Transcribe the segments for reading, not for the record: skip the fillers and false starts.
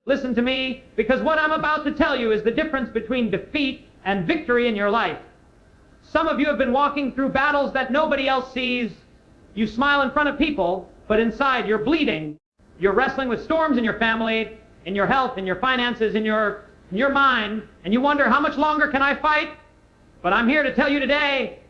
Listen to me, because what I'm about to tell you is the difference between defeat and victory in your life. Some of you have been walking through battles that nobody else sees. You smile in front of people, but inside you're bleeding. You're wrestling with storms in your family, in your health, in your finances, in your mind, and you wonder, how much longer can I fight? But I'm here to tell you today,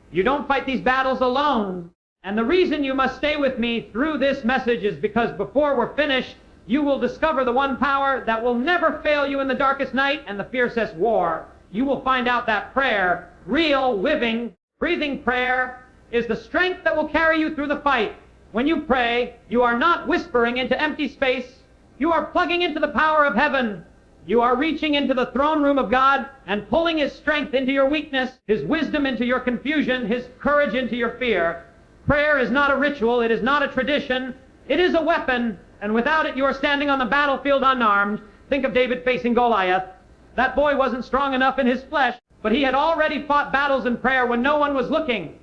you don't fight these battles alone. And the reason you must stay with me through this message is because before we're finished, you will discover the one power that will never fail you in the darkest night and the fiercest war. You will find out that prayer, real, living, breathing prayer, is the strength that will carry you through the fight. When you pray, you are not whispering into empty space. You are plugging into the power of heaven. You are reaching into the throne room of God and pulling His strength into your weakness, His wisdom into your confusion, His courage into your fear. Prayer is not a ritual. It is not a tradition. It is a weapon, and without it you are standing on the battlefield unarmed. Think of David facing Goliath. That boy wasn't strong enough in his flesh, but he had already fought battles in prayer when no one was looking.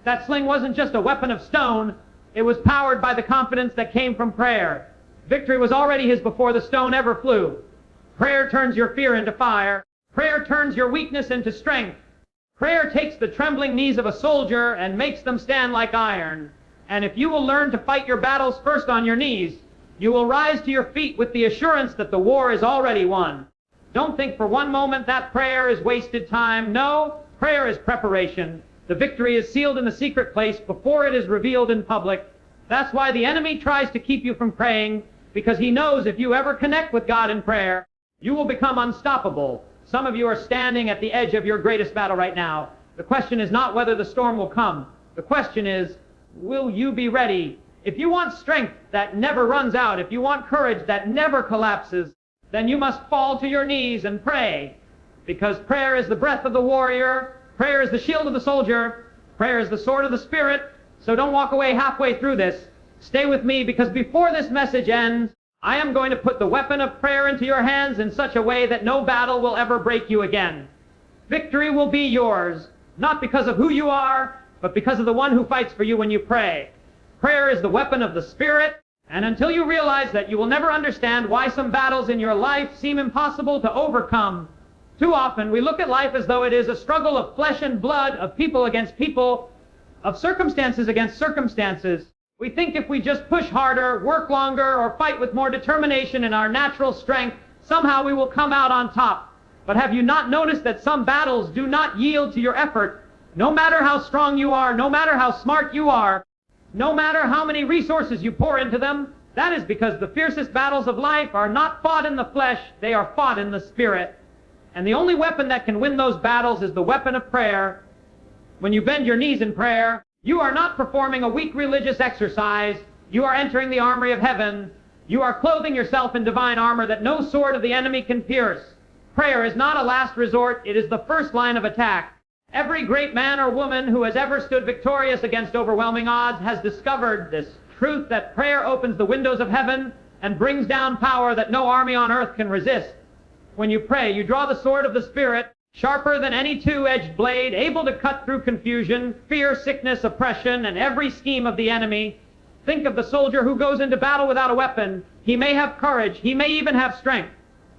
That sling wasn't just a weapon of stone. It was powered by the confidence that came from prayer. Victory was already his before the stone ever flew. Prayer turns your fear into fire. Prayer turns your weakness into strength. Prayer takes the trembling knees of a soldier and makes them stand like iron. And if you will learn to fight your battles first on your knees, you will rise to your feet with the assurance that the war is already won. Don't think for one moment that prayer is wasted time. No, prayer is preparation. The victory is sealed in the secret place before it is revealed in public. That's why the enemy tries to keep you from praying, because he knows if you ever connect with God in prayer, you will become unstoppable. Some of you are standing at the edge of your greatest battle right now. The question is not whether the storm will come. The question is, will you be ready? If you want strength that never runs out, if you want courage that never collapses, then you must fall to your knees and pray. Because prayer is the breath of the warrior. Prayer is the shield of the soldier. Prayer is the sword of the Spirit. So don't walk away halfway through this. Stay with me, because before this message ends, I am going to put the weapon of prayer into your hands in such a way that no battle will ever break you again. Victory will be yours, not because of who you are, but because of the one who fights for you when you pray. Prayer is the weapon of the Spirit, and until you realize that, you will never understand why some battles in your life seem impossible to overcome. Too often we look at life as though it is a struggle of flesh and blood, of people against people, of circumstances against circumstances. We think if we just push harder, work longer, or fight with more determination in our natural strength, somehow we will come out on top. But have you not noticed that some battles do not yield to your effort? No matter how strong you are, no matter how smart you are, no matter how many resources you pour into them, that is because the fiercest battles of life are not fought in the flesh, they are fought in the Spirit. And the only weapon that can win those battles is the weapon of prayer. When you bend your knees in prayer, you are not performing a weak religious exercise. You are entering the armory of heaven. You are clothing yourself in divine armor that no sword of the enemy can pierce. Prayer is not a last resort. It is the first line of attack. Every great man or woman who has ever stood victorious against overwhelming odds has discovered this truth, that prayer opens the windows of heaven and brings down power that no army on earth can resist. When you pray, you draw the sword of the Spirit, sharper than any two-edged blade, able to cut through confusion, fear, sickness, oppression, and every scheme of the enemy. Think of the soldier who goes into battle without a weapon. He may have courage, he may even have strength,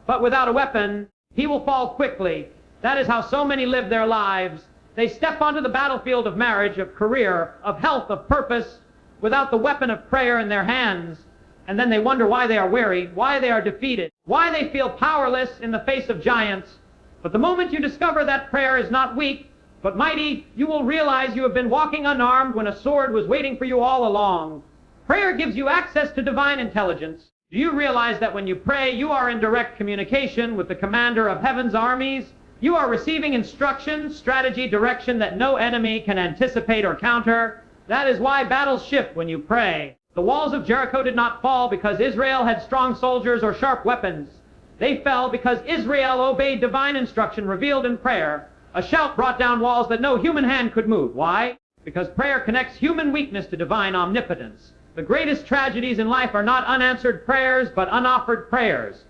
but without a weapon, he will fall quickly. That is how so many live their lives. They step onto the battlefield of marriage, of career, of health, of purpose, without the weapon of prayer in their hands. And then they wonder why they are weary, why they are defeated, why they feel powerless in the face of giants. But the moment you discover that prayer is not weak, but mighty, you will realize you have been walking unarmed when a sword was waiting for you all along. Prayer gives you access to divine intelligence. Do you realize that when you pray, you are in direct communication with the commander of heaven's armies? You are receiving instruction, strategy, direction that no enemy can anticipate or counter. That is why battles shift when you pray. The walls of Jericho did not fall because Israel had strong soldiers or sharp weapons. They fell because Israel obeyed divine instruction revealed in prayer. A shout brought down walls that no human hand could move. Why? Because prayer connects human weakness to divine omnipotence. The greatest tragedies in life are not unanswered prayers, but unoffered prayers.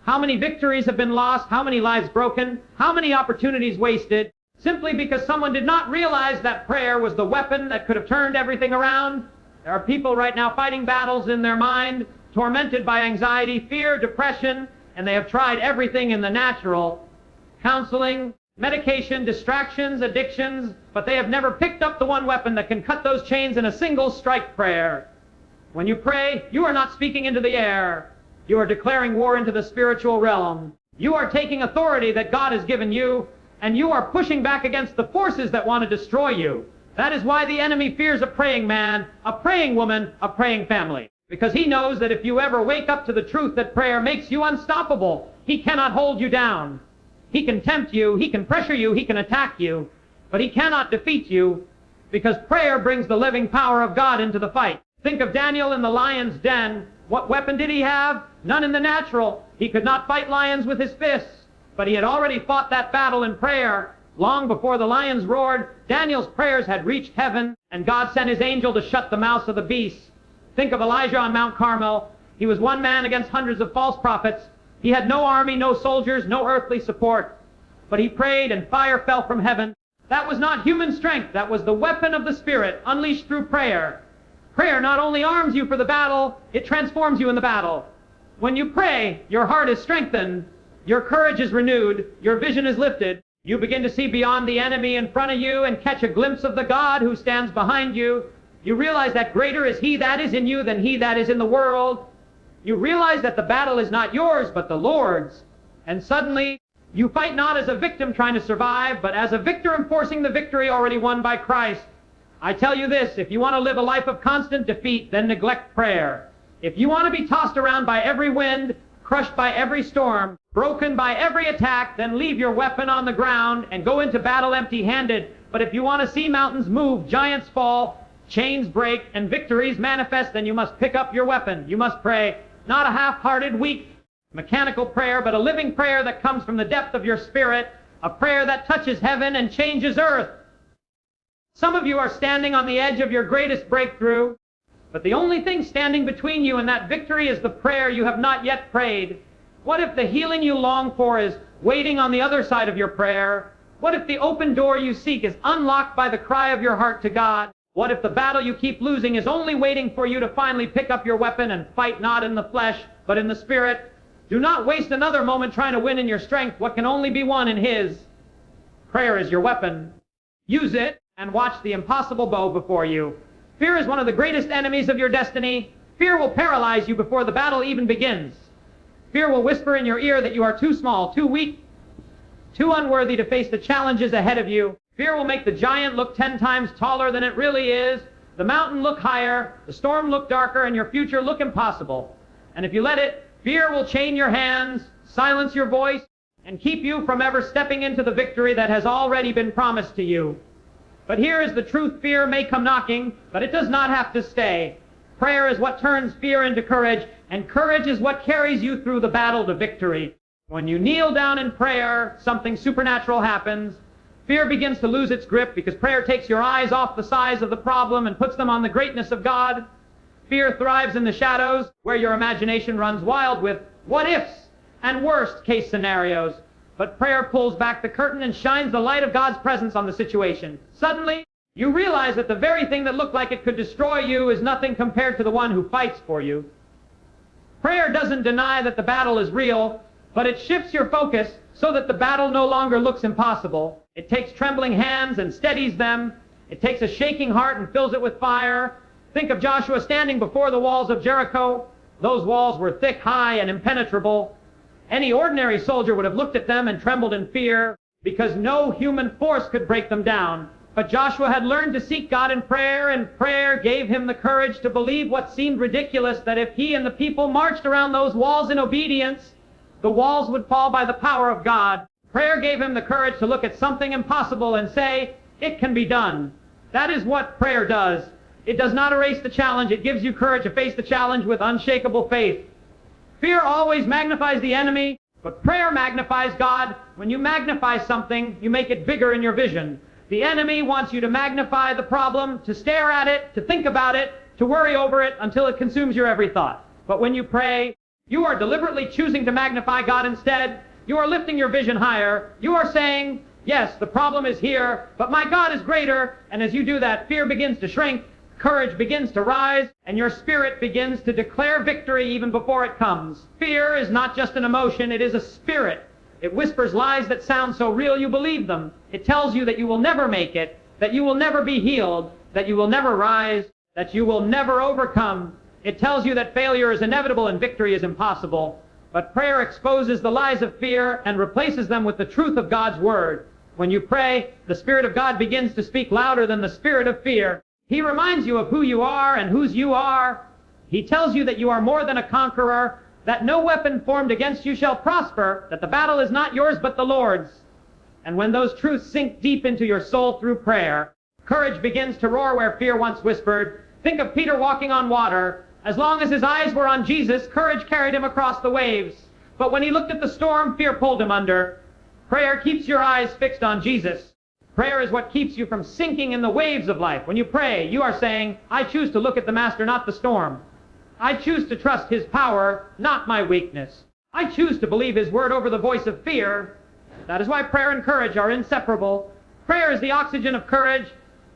How many victories have been lost? How many lives broken? How many opportunities wasted? Simply because someone did not realize that prayer was the weapon that could have turned everything around. There are people right now fighting battles in their mind, tormented by anxiety, fear, depression, and they have tried everything in the natural, counseling, medication, distractions, addictions, but they have never picked up the one weapon that can cut those chains in a single strike: prayer. When you pray, you are not speaking into the air. You are declaring war into the spiritual realm. You are taking authority that God has given you, and you are pushing back against the forces that want to destroy you. That is why the enemy fears a praying man, a praying woman, a praying family. Because he knows that if you ever wake up to the truth that prayer makes you unstoppable, he cannot hold you down. He can tempt you, he can pressure you, he can attack you, but he cannot defeat you, because prayer brings the living power of God into the fight. Think of Daniel in the lion's den. What weapon did he have? None in the natural. He could not fight lions with his fists, but he had already fought that battle in prayer. Long before the lions roared, Daniel's prayers had reached heaven, and God sent his angel to shut the mouths of the beasts. Think of Elijah on Mount Carmel. He was one man against hundreds of false prophets. He had no army, no soldiers, no earthly support. But he prayed, and fire fell from heaven. That was not human strength. That was the weapon of the Spirit, unleashed through prayer. Prayer not only arms you for the battle, it transforms you in the battle. When you pray, your heart is strengthened, your courage is renewed, your vision is lifted. You begin to see beyond the enemy in front of you and catch a glimpse of the God who stands behind you. You realize that greater is he that is in you than he that is in the world. You realize that the battle is not yours, but the Lord's. And suddenly, you fight not as a victim trying to survive, but as a victor enforcing the victory already won by Christ. I tell you this, if you want to live a life of constant defeat, then neglect prayer. If you want to be tossed around by every wind, crushed by every storm, broken by every attack, then leave your weapon on the ground and go into battle empty-handed. But if you want to see mountains move, giants fall, chains break, and victories manifest, then you must pick up your weapon. You must pray, not a half-hearted, weak, mechanical prayer, but a living prayer that comes from the depth of your spirit, a prayer that touches heaven and changes earth. Some of you are standing on the edge of your greatest breakthrough, but the only thing standing between you and that victory is the prayer you have not yet prayed. What if the healing you long for is waiting on the other side of your prayer? What if the open door you seek is unlocked by the cry of your heart to God? What if the battle you keep losing is only waiting for you to finally pick up your weapon and fight not in the flesh, but in the Spirit? Do not waste another moment trying to win in your strength what can only be won in His. Prayer is your weapon. Use it and watch the impossible bow before you. Fear is one of the greatest enemies of your destiny. Fear will paralyze you before the battle even begins. Fear will whisper in your ear that you are too small, too weak, too unworthy to face the challenges ahead of you. Fear will make the giant look 10 times taller than it really is, the mountain look higher, the storm look darker, and your future look impossible. And if you let it, fear will chain your hands, silence your voice, and keep you from ever stepping into the victory that has already been promised to you. But here is the truth: fear may come knocking, but it does not have to stay. Prayer is what turns fear into courage, and courage is what carries you through the battle to victory. When you kneel down in prayer, something supernatural happens. Fear begins to lose its grip because prayer takes your eyes off the size of the problem and puts them on the greatness of God. Fear thrives in the shadows, where your imagination runs wild with what-ifs and worst-case scenarios. But prayer pulls back the curtain and shines the light of God's presence on the situation. Suddenly, you realize that the very thing that looked like it could destroy you is nothing compared to the one who fights for you. Prayer doesn't deny that the battle is real, but it shifts your focus so that the battle no longer looks impossible. It takes trembling hands and steadies them. It takes a shaking heart and fills it with fire. Think of Joshua standing before the walls of Jericho. Those walls were thick, high, and impenetrable. Any ordinary soldier would have looked at them and trembled in fear, because no human force could break them down. But Joshua had learned to seek God in prayer, and prayer gave him the courage to believe what seemed ridiculous, that if he and the people marched around those walls in obedience, the walls would fall by the power of God. Prayer gave him the courage to look at something impossible and say, "It can be done." That is what prayer does. It does not erase the challenge. It gives you courage to face the challenge with unshakable faith. Fear always magnifies the enemy, but prayer magnifies God. When you magnify something, you make it bigger in your vision. The enemy wants you to magnify the problem, to stare at it, to think about it, to worry over it until it consumes your every thought. But when you pray, you are deliberately choosing to magnify God instead. You are lifting your vision higher. You are saying, yes, the problem is here, but my God is greater. And as you do that, fear begins to shrink, courage begins to rise, and your spirit begins to declare victory even before it comes. Fear is not just an emotion, it is a spirit. It whispers lies that sound so real you believe them. It tells you that you will never make it, that you will never be healed, that you will never rise, that you will never overcome. It tells you that failure is inevitable and victory is impossible. But prayer exposes the lies of fear and replaces them with the truth of God's Word. When you pray, the Spirit of God begins to speak louder than the spirit of fear. He reminds you of who you are and whose you are. He tells you that you are more than a conqueror, that no weapon formed against you shall prosper, that the battle is not yours but the Lord's. And when those truths sink deep into your soul through prayer, courage begins to roar where fear once whispered. Think of Peter walking on water. As long as his eyes were on Jesus, courage carried him across the waves. But when he looked at the storm, fear pulled him under. Prayer keeps your eyes fixed on Jesus. Prayer is what keeps you from sinking in the waves of life. When you pray, you are saying, I choose to look at the Master, not the storm. I choose to trust His power, not my weakness. I choose to believe His word over the voice of fear. That is why prayer and courage are inseparable. Prayer is the oxygen of courage.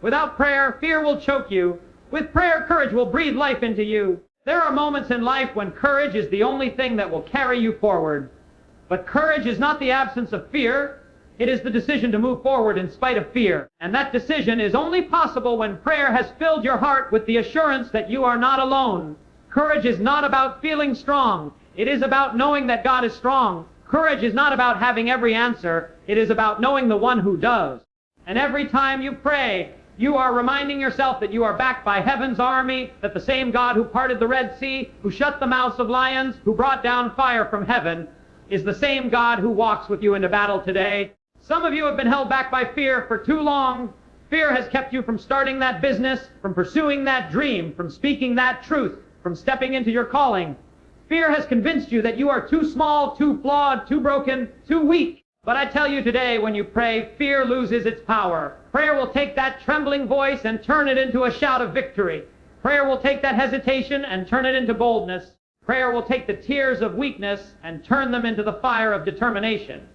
Without prayer, fear will choke you. With prayer, courage will breathe life into you. There are moments in life when courage is the only thing that will carry you forward. But courage is not the absence of fear. It is the decision to move forward in spite of fear. And that decision is only possible when prayer has filled your heart with the assurance that you are not alone. Courage is not about feeling strong. It is about knowing that God is strong. Courage is not about having every answer. It is about knowing the one who does. And every time you pray, you are reminding yourself that you are backed by heaven's army, that the same God who parted the Red Sea, who shut the mouths of lions, who brought down fire from heaven, is the same God who walks with you into battle today. Some of you have been held back by fear for too long. Fear has kept you from starting that business, from pursuing that dream, from speaking that truth, from stepping into your calling. Fear has convinced you that you are too small, too flawed, too broken, too weak. But I tell you today, when you pray, fear loses its power. Prayer will take that trembling voice and turn it into a shout of victory. Prayer will take that hesitation and turn it into boldness. Prayer will take the tears of weakness and turn them into the fire of determination.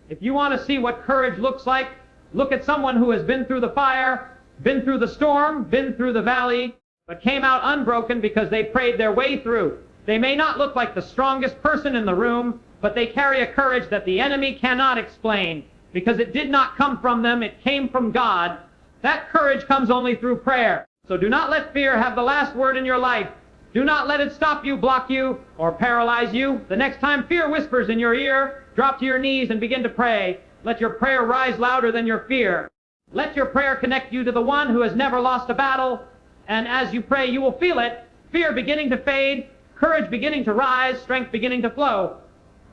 If you want to see what courage looks like, look at someone who has been through the fire, been through the storm, been through the valley, but came out unbroken because they prayed their way through. They may not look like the strongest person in the room, but they carry a courage that the enemy cannot explain, because it did not come from them, it came from God. That courage comes only through prayer. So do not let fear have the last word in your life. Do not let it stop you, block you, or paralyze you. The next time fear whispers in your ear, drop to your knees and begin to pray. Let your prayer rise louder than your fear. Let your prayer connect you to the one who has never lost a battle. And as you pray, you will feel it. Fear beginning to fade, courage beginning to rise, strength beginning to flow.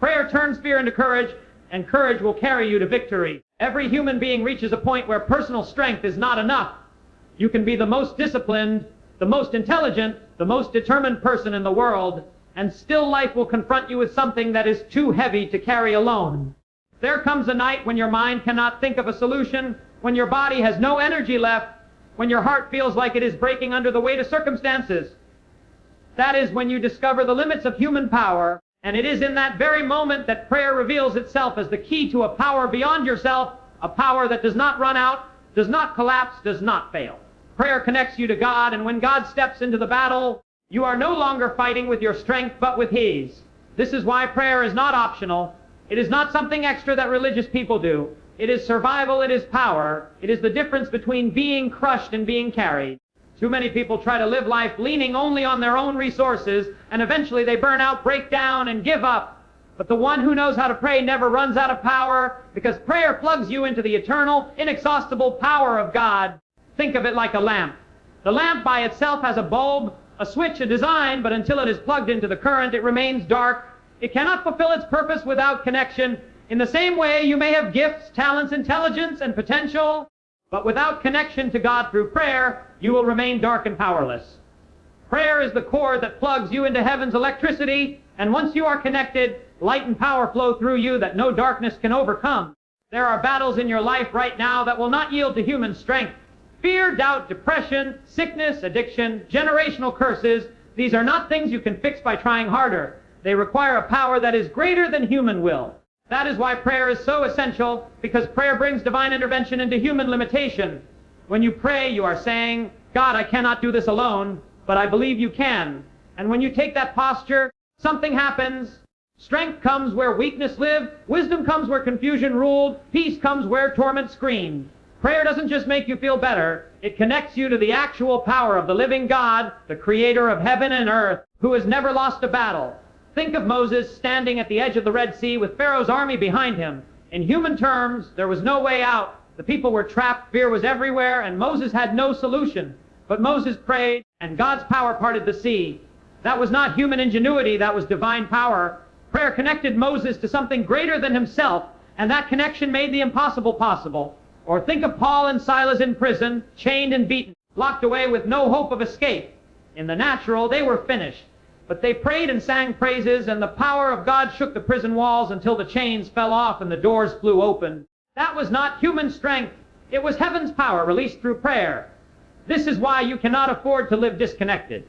Prayer turns fear into courage, and courage will carry you to victory. Every human being reaches a point where personal strength is not enough. You can be the most disciplined, the most intelligent, the most determined person in the world, and still life will confront you with something that is too heavy to carry alone. There comes a night when your mind cannot think of a solution, when your body has no energy left, when your heart feels like it is breaking under the weight of circumstances. That is when you discover the limits of human power, and it is in that very moment that prayer reveals itself as the key to a power beyond yourself, a power that does not run out, does not collapse, does not fail. Prayer connects you to God, and when God steps into the battle, you are no longer fighting with your strength, but with His. This is why prayer is not optional. It is not something extra that religious people do. It is survival, it is power. It is the difference between being crushed and being carried. Too many people try to live life leaning only on their own resources, and eventually they burn out, break down, and give up. But the one who knows how to pray never runs out of power, because prayer plugs you into the eternal, inexhaustible power of God. Think of it like a lamp. The lamp by itself has a bulb, a switch, a design, but until it is plugged into the current, it remains dark. It cannot fulfill its purpose without connection. In the same way, you may have gifts, talents, intelligence, and potential, but without connection to God through prayer, you will remain dark and powerless. Prayer is the cord that plugs you into heaven's electricity, and once you are connected, light and power flow through you that no darkness can overcome. There are battles in your life right now that will not yield to human strength. Fear, doubt, depression, sickness, addiction, generational curses, these are not things you can fix by trying harder. They require a power that is greater than human will. That is why prayer is so essential, because prayer brings divine intervention into human limitation. When you pray, you are saying, God, I cannot do this alone, but I believe you can. And when you take that posture, something happens. Strength comes where weakness lived. Wisdom comes where confusion ruled. Peace comes where torment screamed. Prayer doesn't just make you feel better. It connects you to the actual power of the living God, the creator of heaven and earth, who has never lost a battle. Think of Moses standing at the edge of the Red Sea with Pharaoh's army behind him. In human terms, there was no way out. The people were trapped, fear was everywhere, and Moses had no solution. But Moses prayed, and God's power parted the sea. That was not human ingenuity, that was divine power. Prayer connected Moses to something greater than himself, and that connection made the impossible possible. Or think of Paul and Silas in prison, chained and beaten, locked away with no hope of escape. In the natural, they were finished. But they prayed and sang praises, and the power of God shook the prison walls until the chains fell off and the doors flew open. That was not human strength. It was heaven's power released through prayer. This is why you cannot afford to live disconnected.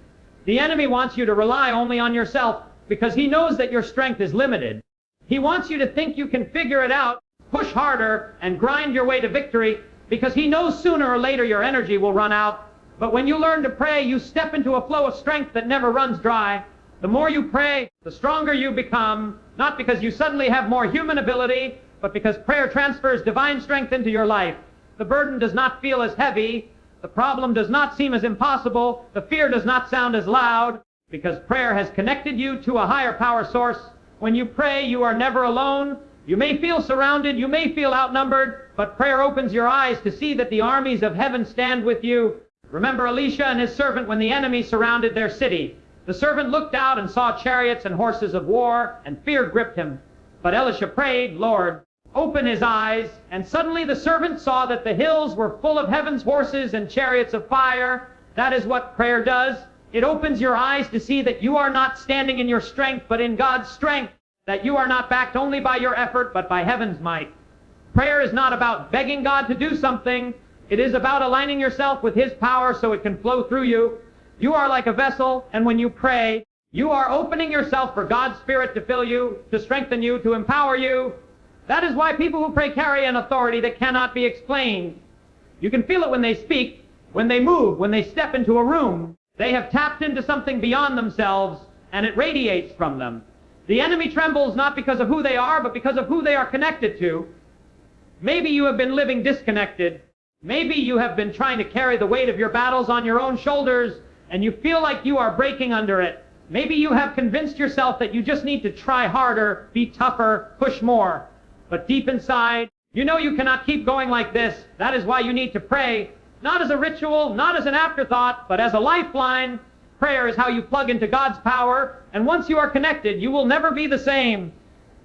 The enemy wants you to rely only on yourself because he knows that your strength is limited. He wants you to think you can figure it out, push harder, and grind your way to victory because he knows sooner or later your energy will run out. But when you learn to pray, you step into a flow of strength that never runs dry. The more you pray, the stronger you become, not because you suddenly have more human ability, but because prayer transfers divine strength into your life. The burden does not feel as heavy. The problem does not seem as impossible. The fear does not sound as loud, because prayer has connected you to a higher power source. When you pray, you are never alone. You may feel surrounded, you may feel outnumbered, but prayer opens your eyes to see that the armies of heaven stand with you. Remember Elisha and his servant when the enemy surrounded their city. The servant looked out and saw chariots and horses of war, and fear gripped him. But Elisha prayed, Lord, open his eyes, and suddenly the servant saw that the hills were full of heaven's horses and chariots of fire. That is what prayer does. It opens your eyes to see that you are not standing in your strength, but in God's strength, that you are not backed only by your effort, but by heaven's might. Prayer is not about begging God to do something. It is about aligning yourself with his power so it can flow through you. You are like a vessel, and when you pray, you are opening yourself for God's Spirit to fill you, to strengthen you, to empower you. That is why people who pray carry an authority that cannot be explained. You can feel it when they speak, when they move, when they step into a room. They have tapped into something beyond themselves, and it radiates from them. The enemy trembles not because of who they are, but because of who they are connected to. Maybe you have been living disconnected. Maybe you have been trying to carry the weight of your battles on your own shoulders, and you feel like you are breaking under it. Maybe you have convinced yourself that you just need to try harder, be tougher, push more. But deep inside, you know you cannot keep going like this. That is why you need to pray, not as a ritual, not as an afterthought, but as a lifeline. Prayer is how you plug into God's power, and once you are connected, you will never be the same.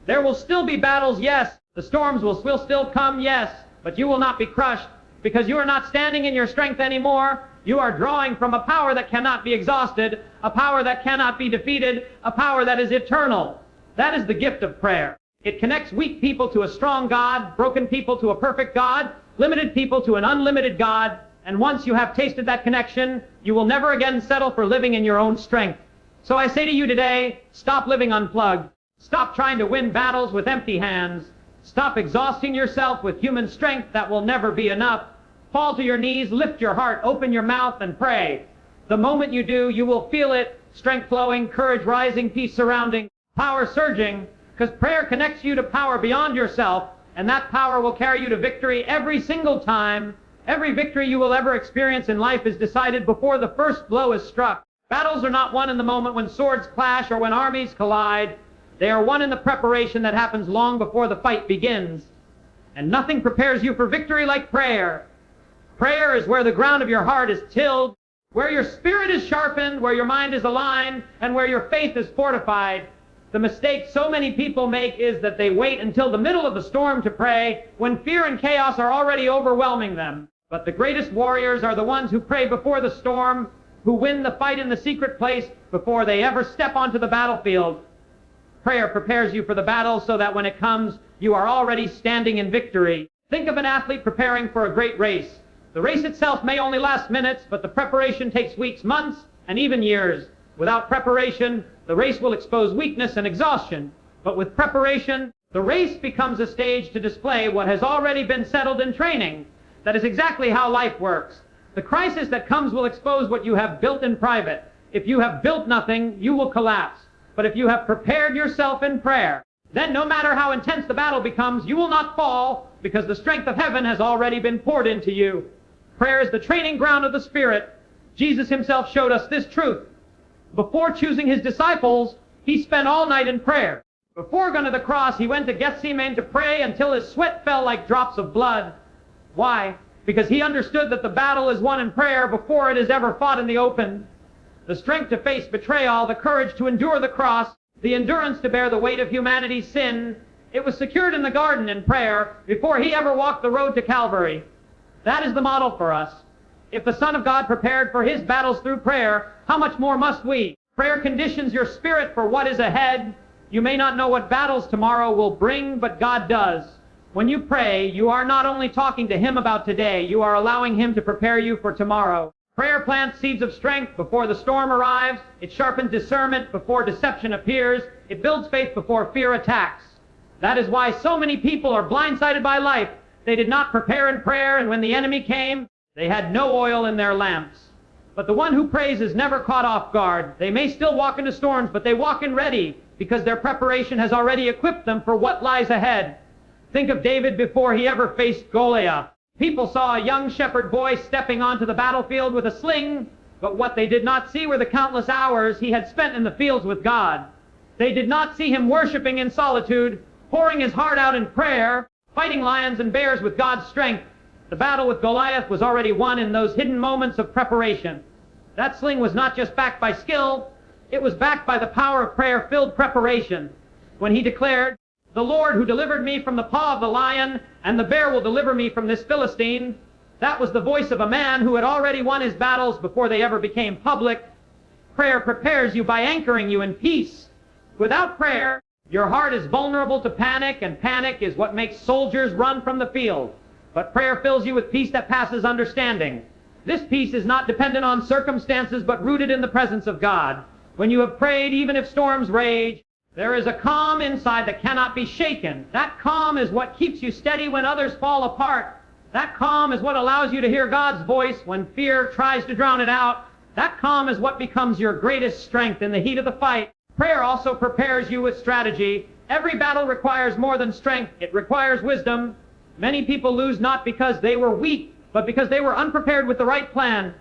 There will still be battles, yes. The storms will still come, yes. But you will not be crushed, because you are not standing in your strength anymore. You are drawing from a power that cannot be exhausted, a power that cannot be defeated, a power that is eternal. That is the gift of prayer. It connects weak people to a strong God, broken people to a perfect God, limited people to an unlimited God, and once you have tasted that connection, you will never again settle for living in your own strength. So I say to you today, stop living unplugged. Stop trying to win battles with empty hands. Stop exhausting yourself with human strength that will never be enough. Fall to your knees, lift your heart, open your mouth, and pray. The moment you do, you will feel it, strength flowing, courage rising, peace surrounding, power surging, because prayer connects you to power beyond yourself, and that power will carry you to victory every single time. Every victory you will ever experience in life is decided before the first blow is struck. Battles are not won in the moment when swords clash or when armies collide. They are won in the preparation that happens long before the fight begins. And nothing prepares you for victory like prayer. Prayer is where the ground of your heart is tilled, where your spirit is sharpened, where your mind is aligned, and where your faith is fortified. The mistake so many people make is that they wait until the middle of the storm to pray, when fear and chaos are already overwhelming them. But the greatest warriors are the ones who pray before the storm, who win the fight in the secret place before they ever step onto the battlefield. Prayer prepares you for the battle so that when it comes, you are already standing in victory. Think of an athlete preparing for a great race. The race itself may only last minutes, but the preparation takes weeks, months, and even years. Without preparation, the race will expose weakness and exhaustion. But with preparation, the race becomes a stage to display what has already been settled in training. That is exactly how life works. The crisis that comes will expose what you have built in private. If you have built nothing, you will collapse. But if you have prepared yourself in prayer, then no matter how intense the battle becomes, you will not fall, because the strength of heaven has already been poured into you. Prayer is the training ground of the Spirit. Jesus himself showed us this truth. Before choosing his disciples, he spent all night in prayer. Before going to the cross, he went to Gethsemane to pray until his sweat fell like drops of blood. Why? Because he understood that the battle is won in prayer before it is ever fought in the open. The strength to face betrayal, the courage to endure the cross, the endurance to bear the weight of humanity's sin, it was secured in the garden in prayer before he ever walked the road to Calvary. That is the model for us. If the Son of God prepared for his battles through prayer, how much more must we? Prayer conditions your spirit for what is ahead. You may not know what battles tomorrow will bring, but God does. When you pray, you are not only talking to him about today, you are allowing him to prepare you for tomorrow. Prayer plants seeds of strength before the storm arrives. It sharpens discernment before deception appears. It builds faith before fear attacks. That is why so many people are blindsided by life. They did not prepare in prayer, and when the enemy came, they had no oil in their lamps. But the one who prays is never caught off guard. They may still walk into storms, but they walk in ready, because their preparation has already equipped them for what lies ahead. Think of David before he ever faced Goliath. People saw a young shepherd boy stepping onto the battlefield with a sling, but what they did not see were the countless hours he had spent in the fields with God. They did not see him worshiping in solitude, pouring his heart out in prayer, fighting lions and bears with God's strength. The battle with Goliath was already won in those hidden moments of preparation. That sling was not just backed by skill, it was backed by the power of prayer-filled preparation. When he declared, "The Lord who delivered me from the paw of the lion, and the bear will deliver me from this Philistine," that was the voice of a man who had already won his battles before they ever became public. Prayer prepares you by anchoring you in peace. Without prayer, your heart is vulnerable to panic, and panic is what makes soldiers run from the field. But prayer fills you with peace that passes understanding. This peace is not dependent on circumstances, but rooted in the presence of God. When you have prayed, even if storms rage, there is a calm inside that cannot be shaken. That calm is what keeps you steady when others fall apart. That calm is what allows you to hear God's voice when fear tries to drown it out. That calm is what becomes your greatest strength in the heat of the fight. Prayer also prepares you with strategy. Every battle requires more than strength. It requires wisdom. Many people lose not because they were weak, but because they were unprepared with the right plan.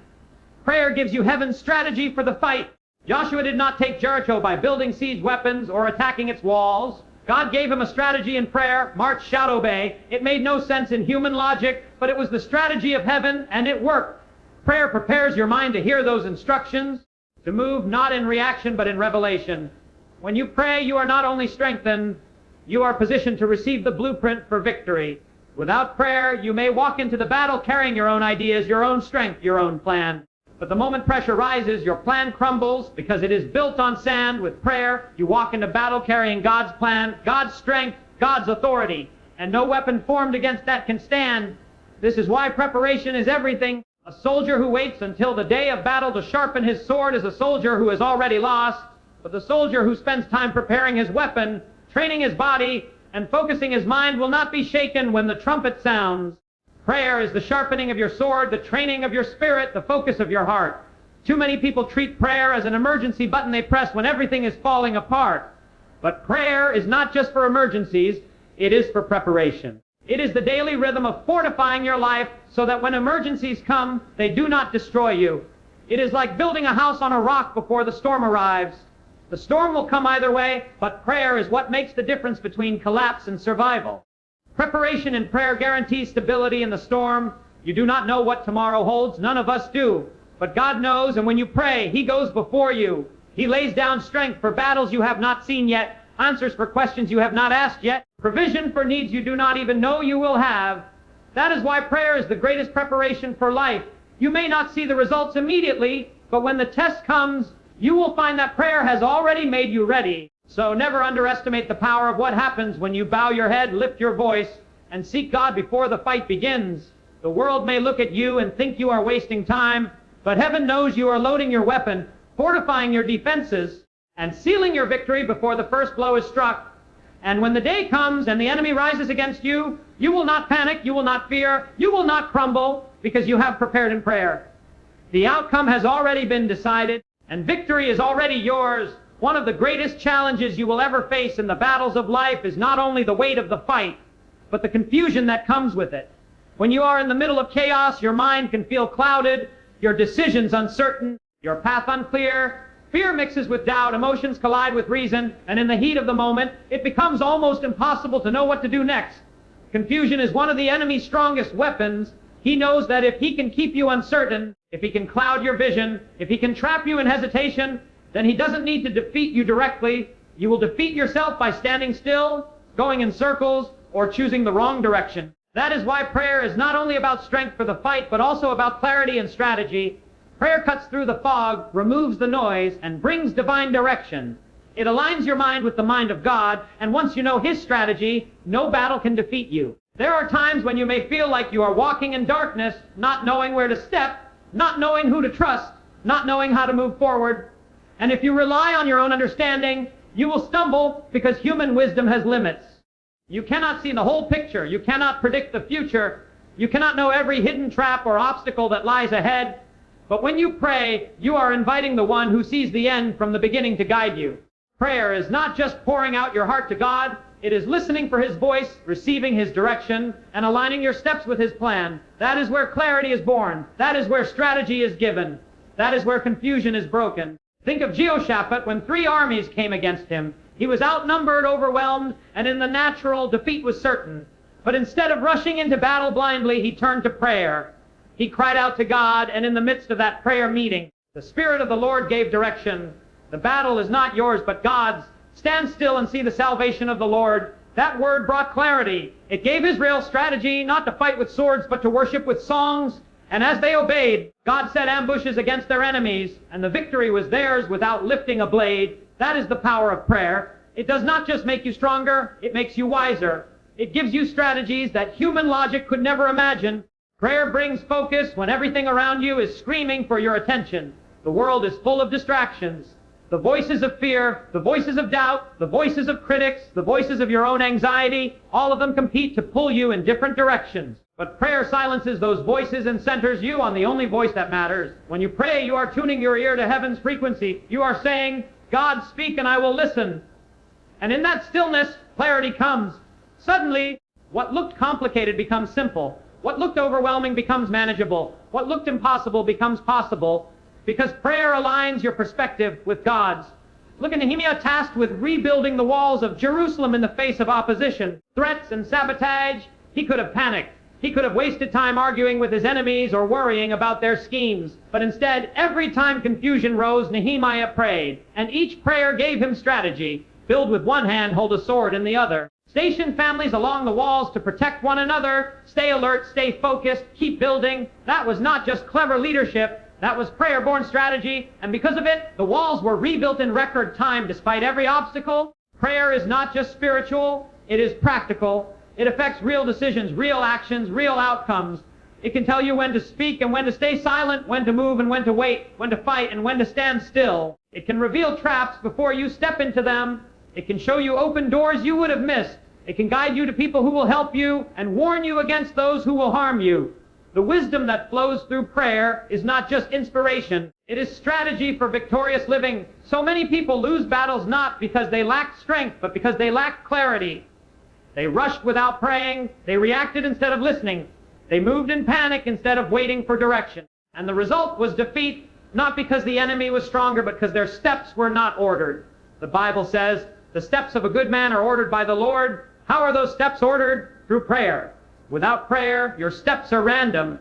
Prayer gives you heaven's strategy for the fight. Joshua did not take Jericho by building siege weapons or attacking its walls. God gave him a strategy in prayer: march, shout, obey. It made no sense in human logic, but it was the strategy of heaven, and it worked. Prayer prepares your mind to hear those instructions, to move not in reaction but in revelation. When you pray, you are not only strengthened, you are positioned to receive the blueprint for victory. Without prayer, you may walk into the battle carrying your own ideas, your own strength, your own plan. But the moment pressure rises, your plan crumbles because it is built on sand. With prayer, you walk into battle carrying God's plan, God's strength, God's authority, and no weapon formed against that can stand. This is why preparation is everything. A soldier who waits until the day of battle to sharpen his sword is a soldier who has already lost. But the soldier who spends time preparing his weapon, training his body, and focusing his mind will not be shaken when the trumpet sounds. Prayer is the sharpening of your sword, the training of your spirit, the focus of your heart. Too many people treat prayer as an emergency button they press when everything is falling apart. But prayer is not just for emergencies, it is for preparation. It is the daily rhythm of fortifying your life so that when emergencies come, they do not destroy you. It is like building a house on a rock before the storm arrives. The storm will come either way, but prayer is what makes the difference between collapse and survival. Preparation in prayer guarantees stability in the storm. You do not know what tomorrow holds. None of us do. But God knows, and when you pray, He goes before you. He lays down strength for battles you have not seen yet, answers for questions you have not asked yet, provision for needs you do not even know you will have. That is why prayer is the greatest preparation for life. You may not see the results immediately, but when the test comes, you will find that prayer has already made you ready. So never underestimate the power of what happens when you bow your head, lift your voice, and seek God before the fight begins. The world may look at you and think you are wasting time, but heaven knows you are loading your weapon, fortifying your defenses, and sealing your victory before the first blow is struck. And when the day comes and the enemy rises against you, you will not panic, you will not fear, you will not crumble, because you have prepared in prayer. The outcome has already been decided, and victory is already yours. One of the greatest challenges you will ever face in the battles of life is not only the weight of the fight, but the confusion that comes with it. When you are in the middle of chaos, your mind can feel clouded, your decisions uncertain, your path unclear. Fear mixes with doubt, emotions collide with reason, and in the heat of the moment, it becomes almost impossible to know what to do next. Confusion is one of the enemy's strongest weapons. He knows that if he can keep you uncertain, if he can cloud your vision, if he can trap you in hesitation, then he doesn't need to defeat you directly. You will defeat yourself by standing still, going in circles, or choosing the wrong direction. That is why prayer is not only about strength for the fight, but also about clarity and strategy. Prayer cuts through the fog, removes the noise, and brings divine direction. It aligns your mind with the mind of God, and once you know His strategy, no battle can defeat you. There are times when you may feel like you are walking in darkness, not knowing where to step, not knowing who to trust, not knowing how to move forward. And if you rely on your own understanding, you will stumble because human wisdom has limits. You cannot see the whole picture. You cannot predict the future. You cannot know every hidden trap or obstacle that lies ahead. But when you pray, you are inviting the one who sees the end from the beginning to guide you. Prayer is not just pouring out your heart to God. It is listening for His voice, receiving His direction, and aligning your steps with His plan. That is where clarity is born. That is where strategy is given. That is where confusion is broken. Think of Jehoshaphat when 3 armies came against him. He was outnumbered, overwhelmed, and in the natural, defeat was certain. But instead of rushing into battle blindly, he turned to prayer. He cried out to God, and in the midst of that prayer meeting, the Spirit of the Lord gave direction. The battle is not yours, but God's. Stand still and see the salvation of the Lord. That word brought clarity. It gave Israel strategy, not to fight with swords, but to worship with songs. And as they obeyed, God set ambushes against their enemies, and the victory was theirs without lifting a blade. That is the power of prayer. It does not just make you stronger, it makes you wiser. It gives you strategies that human logic could never imagine. Prayer brings focus when everything around you is screaming for your attention. The world is full of distractions. The voices of fear, the voices of doubt, the voices of critics, the voices of your own anxiety, all of them compete to pull you in different directions. But prayer silences those voices and centers you on the only voice that matters. When you pray, you are tuning your ear to heaven's frequency. You are saying, God, speak and I will listen. And in that stillness, clarity comes. Suddenly, what looked complicated becomes simple. What looked overwhelming becomes manageable. What looked impossible becomes possible, because prayer aligns your perspective with God's. Look at Nehemiah, tasked with rebuilding the walls of Jerusalem in the face of opposition, threats and sabotage. He could have panicked. He could have wasted time arguing with his enemies or worrying about their schemes. But instead, every time confusion rose, Nehemiah prayed, and each prayer gave him strategy. Build with one hand, hold a sword in the other. Station families along the walls to protect one another. Stay alert, stay focused, keep building. That was not just clever leadership. That was prayer-born strategy, and because of it, the walls were rebuilt in record time despite every obstacle. Prayer is not just spiritual, it is practical. It affects real decisions, real actions, real outcomes. It can tell you when to speak and when to stay silent, when to move and when to wait, when to fight and when to stand still. It can reveal traps before you step into them. It can show you open doors you would have missed. It can guide you to people who will help you and warn you against those who will harm you. The wisdom that flows through prayer is not just inspiration. It is strategy for victorious living. So many people lose battles not because they lack strength, but because they lack clarity. They rushed without praying. They reacted instead of listening. They moved in panic instead of waiting for direction. And the result was defeat, not because the enemy was stronger, but because their steps were not ordered. The Bible says, the steps of a good man are ordered by the Lord. How are those steps ordered? Through prayer. Without prayer, your steps are random.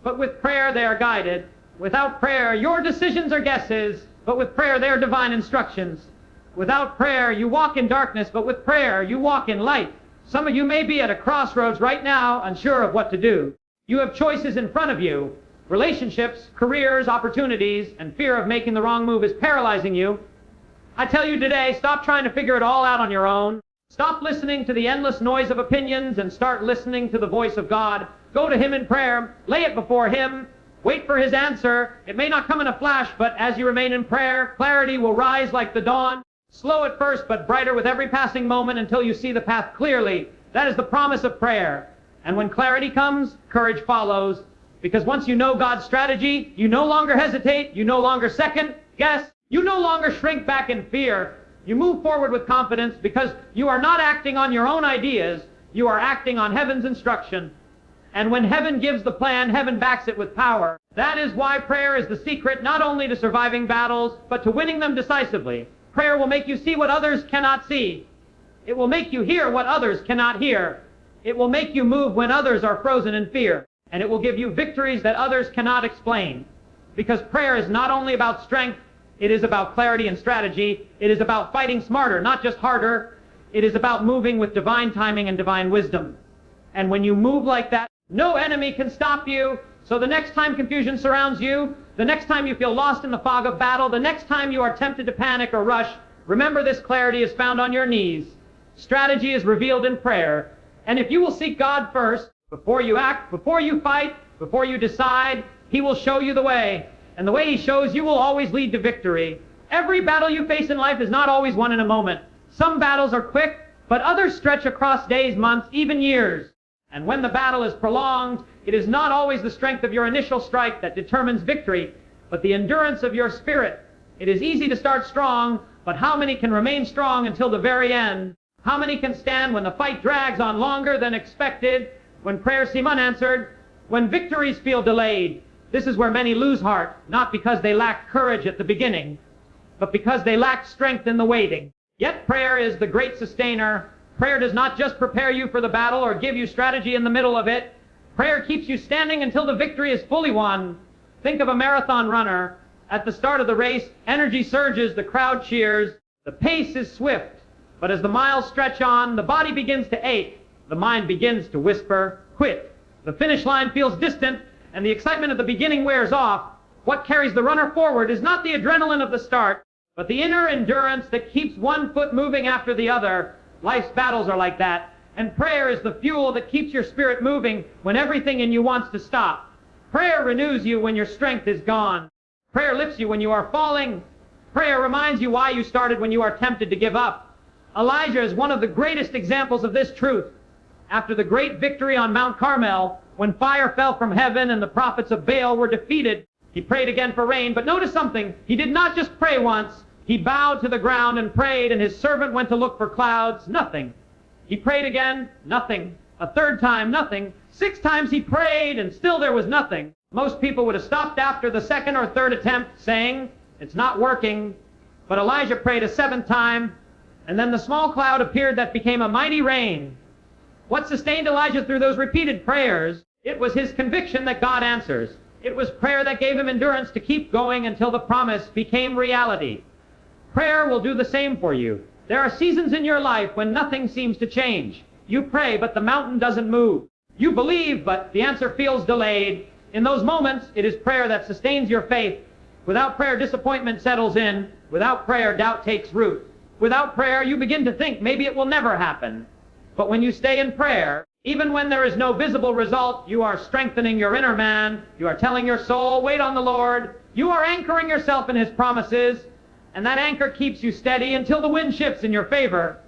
But with prayer, they are guided. Without prayer, your decisions are guesses. But with prayer, they are divine instructions. Without prayer, you walk in darkness. But with prayer, you walk in light. Some of you may be at a crossroads right now, unsure of what to do. You have choices in front of you. Relationships, careers, opportunities, and fear of making the wrong move is paralyzing you. I tell you today, stop trying to figure it all out on your own. Stop listening to the endless noise of opinions and start listening to the voice of God. Go to Him in prayer. Lay it before Him. Wait for His answer. It may not come in a flash, but as you remain in prayer, clarity will rise like the dawn. Slow at first, but brighter with every passing moment until you see the path clearly. That is the promise of prayer. And when clarity comes, courage follows. Because once you know God's strategy, you no longer hesitate, you no longer second guess, you no longer shrink back in fear. You move forward with confidence because you are not acting on your own ideas, you are acting on heaven's instruction. And when heaven gives the plan, heaven backs it with power. That is why prayer is the secret not only to surviving battles, but to winning them decisively. Prayer will make you see what others cannot see. It will make you hear what others cannot hear. It will make you move when others are frozen in fear. And it will give you victories that others cannot explain. Because prayer is not only about strength, it is about clarity and strategy. It is about fighting smarter, not just harder. It is about moving with divine timing and divine wisdom. And when you move like that, no enemy can stop you. So the next time confusion surrounds you, the next time you feel lost in the fog of battle, the next time you are tempted to panic or rush, remember this clarity is found on your knees. Strategy is revealed in prayer. And if you will seek God first, before you act, before you fight, before you decide, He will show you the way. And the way He shows you will always lead to victory. Every battle you face in life is not always won in a moment. Some battles are quick, but others stretch across days, months, even years. And when the battle is prolonged, it is not always the strength of your initial strike that determines victory, but the endurance of your spirit. It is easy to start strong, but how many can remain strong until the very end? How many can stand when the fight drags on longer than expected, when prayers seem unanswered, when victories feel delayed? This is where many lose heart, not because they lack courage at the beginning, but because they lack strength in the waiting. Yet prayer is the great sustainer. Prayer does not just prepare you for the battle or give you strategy in the middle of it. Prayer keeps you standing until the victory is fully won. Think of a marathon runner. At the start of the race, energy surges, the crowd cheers. The pace is swift. But as the miles stretch on, the body begins to ache. The mind begins to whisper, quit. The finish line feels distant, and the excitement of the beginning wears off. What carries the runner forward is not the adrenaline of the start, but the inner endurance that keeps one foot moving after the other. Life's battles are like that, and prayer is the fuel that keeps your spirit moving when everything in you wants to stop. Prayer renews you when your strength is gone. Prayer lifts you when you are falling. Prayer reminds you why you started when you are tempted to give up. Elijah is one of the greatest examples of this truth. After the great victory on Mount Carmel, when fire fell from heaven and the prophets of Baal were defeated, he prayed again for rain. But notice something. He did not just pray once. He bowed to the ground and prayed, and his servant went to look for clouds. Nothing. He prayed again. Nothing. A third time. Nothing. 6 times he prayed, and still there was nothing. Most people would have stopped after the second or third attempt, saying, "It's not working." But Elijah prayed a 7th time, and then the small cloud appeared that became a mighty rain. What sustained Elijah through those repeated prayers? It was his conviction that God answers. It was prayer that gave him endurance to keep going until the promise became reality. Prayer will do the same for you. There are seasons in your life when nothing seems to change. You pray, but the mountain doesn't move. You believe, but the answer feels delayed. In those moments, it is prayer that sustains your faith. Without prayer, disappointment settles in. Without prayer, doubt takes root. Without prayer, you begin to think maybe it will never happen. But when you stay in prayer, even when there is no visible result, you are strengthening your inner man. You are telling your soul, wait on the Lord. You are anchoring yourself in His promises, and that anchor keeps you steady until the wind shifts in your favor.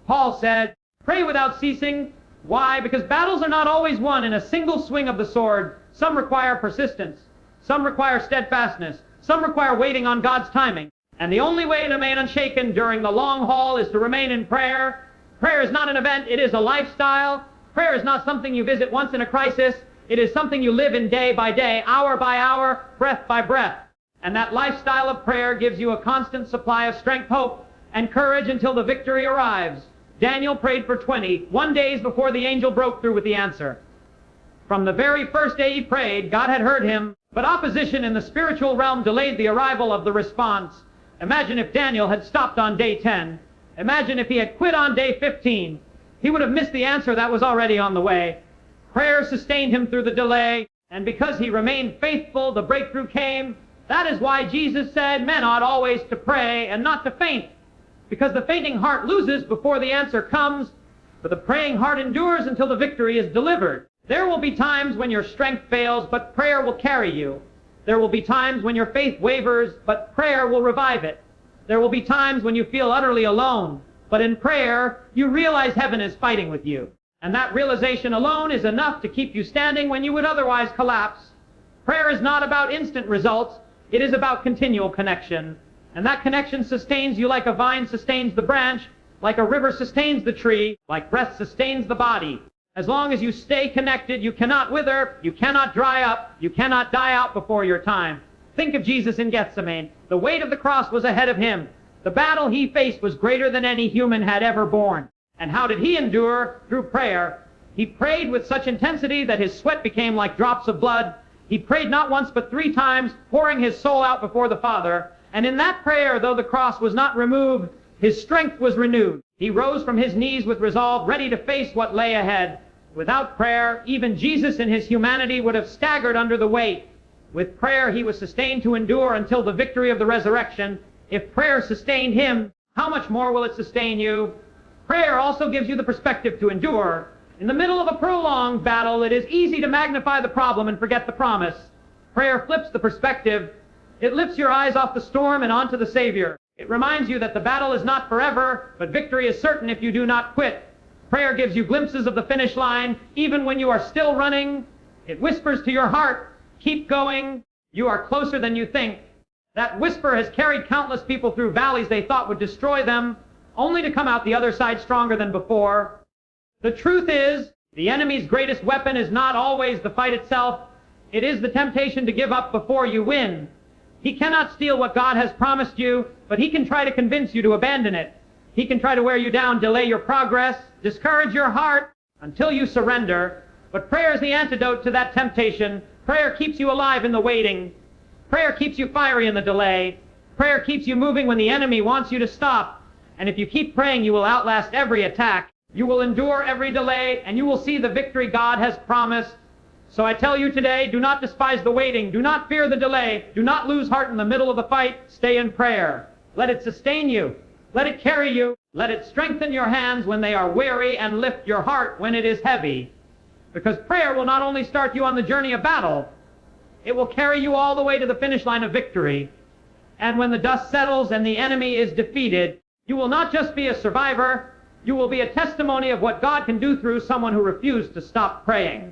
Paul said, pray without ceasing. Why? Because battles are not always won in a single swing of the sword. Some require persistence. Some require steadfastness. Some require waiting on God's timing. And the only way to remain unshaken during the long haul is to remain in prayer. Prayer is not an event, it is a lifestyle. Prayer is not something you visit once in a crisis. It is something you live in day by day, hour by hour, breath by breath. And that lifestyle of prayer gives you a constant supply of strength, hope, and courage until the victory arrives. Daniel prayed for 21 days before the angel broke through with the answer. From the very first day he prayed, God had heard him, but opposition in the spiritual realm delayed the arrival of the response. Imagine if Daniel had stopped on day 10. Imagine if he had quit on day 15. He would have missed the answer that was already on the way. Prayer sustained him through the delay, and because he remained faithful, the breakthrough came. That is why Jesus said men ought always to pray and not to faint, because the fainting heart loses before the answer comes, but the praying heart endures until the victory is delivered. There will be times when your strength fails, but prayer will carry you. There will be times when your faith wavers, but prayer will revive it. There will be times when you feel utterly alone. But in prayer, you realize heaven is fighting with you. And that realization alone is enough to keep you standing when you would otherwise collapse. Prayer is not about instant results. It is about continual connection. And that connection sustains you like a vine sustains the branch, like a river sustains the tree, like breath sustains the body. As long as you stay connected, you cannot wither, you cannot dry up, you cannot die out before your time. Think of Jesus in Gethsemane. The weight of the cross was ahead of him. The battle he faced was greater than any human had ever borne. And how did he endure? Through prayer. He prayed with such intensity that his sweat became like drops of blood. He prayed not once but 3 times, pouring his soul out before the Father. And in that prayer, though the cross was not removed, his strength was renewed. He rose from his knees with resolve, ready to face what lay ahead. Without prayer, even Jesus in his humanity would have staggered under the weight. With prayer, he was sustained to endure until the victory of the resurrection. If prayer sustained him, how much more will it sustain you? Prayer also gives you the perspective to endure. In the middle of a prolonged battle, it is easy to magnify the problem and forget the promise. Prayer flips the perspective. It lifts your eyes off the storm and onto the Savior. It reminds you that the battle is not forever, but victory is certain if you do not quit. Prayer gives you glimpses of the finish line, even when you are still running. It whispers to your heart, keep going. You are closer than you think. That whisper has carried countless people through valleys they thought would destroy them, only to come out the other side stronger than before. The truth is, the enemy's greatest weapon is not always the fight itself. It is the temptation to give up before you win. He cannot steal what God has promised you, but he can try to convince you to abandon it. He can try to wear you down, delay your progress, discourage your heart until you surrender. But prayer is the antidote to that temptation. Prayer keeps you alive in the waiting. Prayer keeps you fiery in the delay. Prayer keeps you moving when the enemy wants you to stop. And if you keep praying, you will outlast every attack. You will endure every delay, and you will see the victory God has promised. So I tell you today, do not despise the waiting. Do not fear the delay. Do not lose heart in the middle of the fight. Stay in prayer. Let it sustain you. Let it carry you. Let it strengthen your hands when they are weary and lift your heart when it is heavy. Because prayer will not only start you on the journey of battle, it will carry you all the way to the finish line of victory. And when the dust settles and the enemy is defeated, you will not just be a survivor, you will be a testimony of what God can do through someone who refused to stop praying.